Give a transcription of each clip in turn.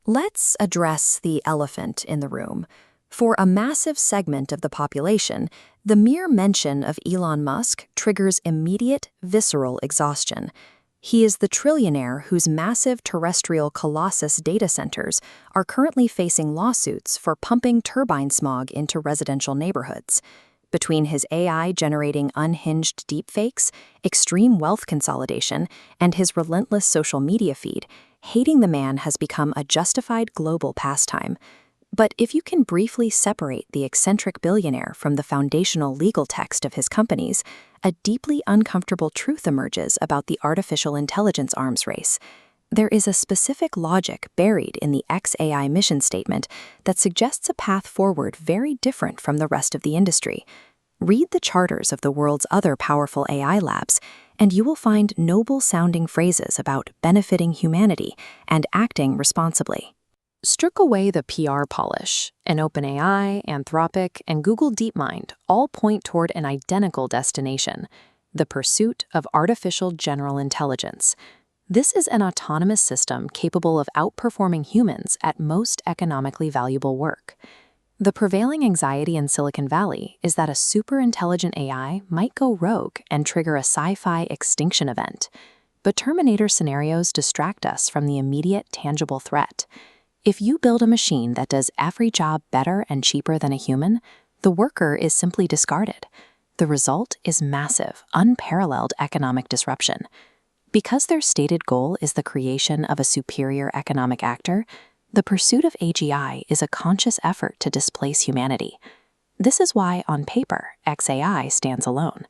Let's address the elephant in the room. For a massive segment of the population, the mere mention of Elon Musk triggers immediate, visceral exhaustion. He is the trillionaire whose massive terrestrial colossus data centers are currently facing lawsuits for pumping turbine smog into residential neighborhoods. Between his AI-generating unhinged deepfakes, extreme wealth consolidation, and his relentless social media feed, hating the man has become a justified global pastime. But if you can briefly separate the eccentric billionaire from the foundational legal text of his companies, a deeply uncomfortable truth emerges about the artificial intelligence arms race. There is a specific logic buried in the xAI mission statement that suggests a path forward very different from the rest of the industry. Read the charters of the world's other powerful AI labs, and you will find noble-sounding phrases about benefiting humanity and acting responsibly. Strip away the PR polish, and OpenAI, Anthropic, and Google DeepMind all point toward an identical destination: the pursuit of artificial general intelligence. This is an autonomous system capable of outperforming humans at most economically valuable work. The prevailing anxiety in Silicon Valley is that a super-intelligent AI might go rogue and trigger a sci-fi extinction event. But Terminator scenarios distract us from the immediate, tangible threat. If you build a machine that does every job better and cheaper than a human, the worker is simply discarded. The result is massive, unparalleled economic disruption. Because their stated goal is the creation of a superior economic actor, the pursuit of AGI is a conscious effort to displace humanity. This is why, on paper, xAI stands alone.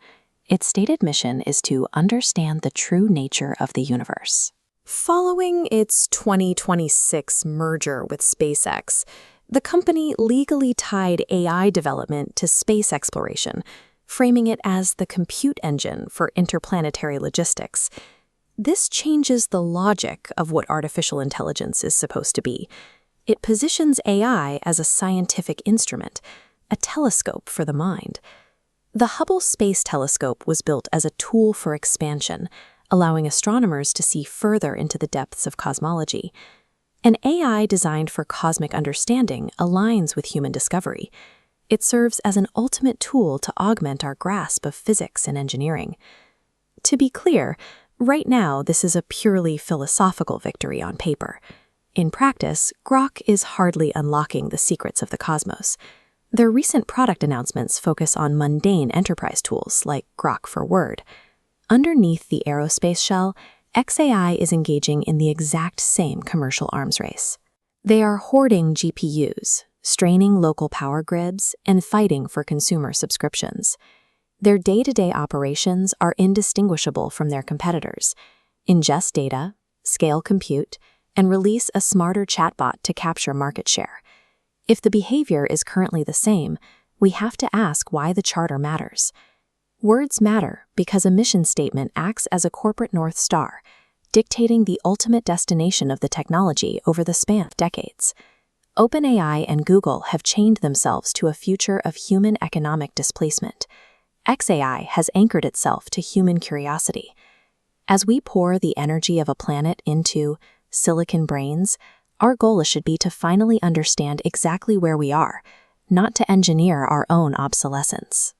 Its stated mission is to understand the true nature of the universe. Following its 2026 merger with SpaceX, the company legally tied AI development to space exploration, framing it as the compute engine for interplanetary logistics. This changes the logic of what artificial intelligence is supposed to be. It positions AI as a scientific instrument, a telescope for the mind. The Hubble Space Telescope was built as a tool for expansion, allowing astronomers to see further into the depths of cosmology. An AI designed for cosmic understanding aligns with human discovery. It serves as an ultimate tool to augment our grasp of physics and engineering. To be clear, right now this is a purely philosophical victory on paper. In practice, Grok is hardly unlocking the secrets of the cosmos. Their recent product announcements focus on mundane enterprise tools like Grok for Word. Underneath the aerospace shell, xAI is engaging in the exact same commercial arms race. They are hoarding GPUs, straining local power grids, and fighting for consumer subscriptions. Their day-to-day operations are indistinguishable from their competitors: ingest data, scale compute, and release a smarter chatbot to capture market share. If the behavior is currently the same, we have to ask why the charter matters. Words matter because a mission statement acts as a corporate North Star, dictating the ultimate destination of the technology over the span of decades. OpenAI and Google have chained themselves to a future of human economic displacement. xAI has anchored itself to human curiosity. As we pour the energy of a planet into silicon brains, our goal should be to finally understand exactly where we are, not to engineer our own obsolescence.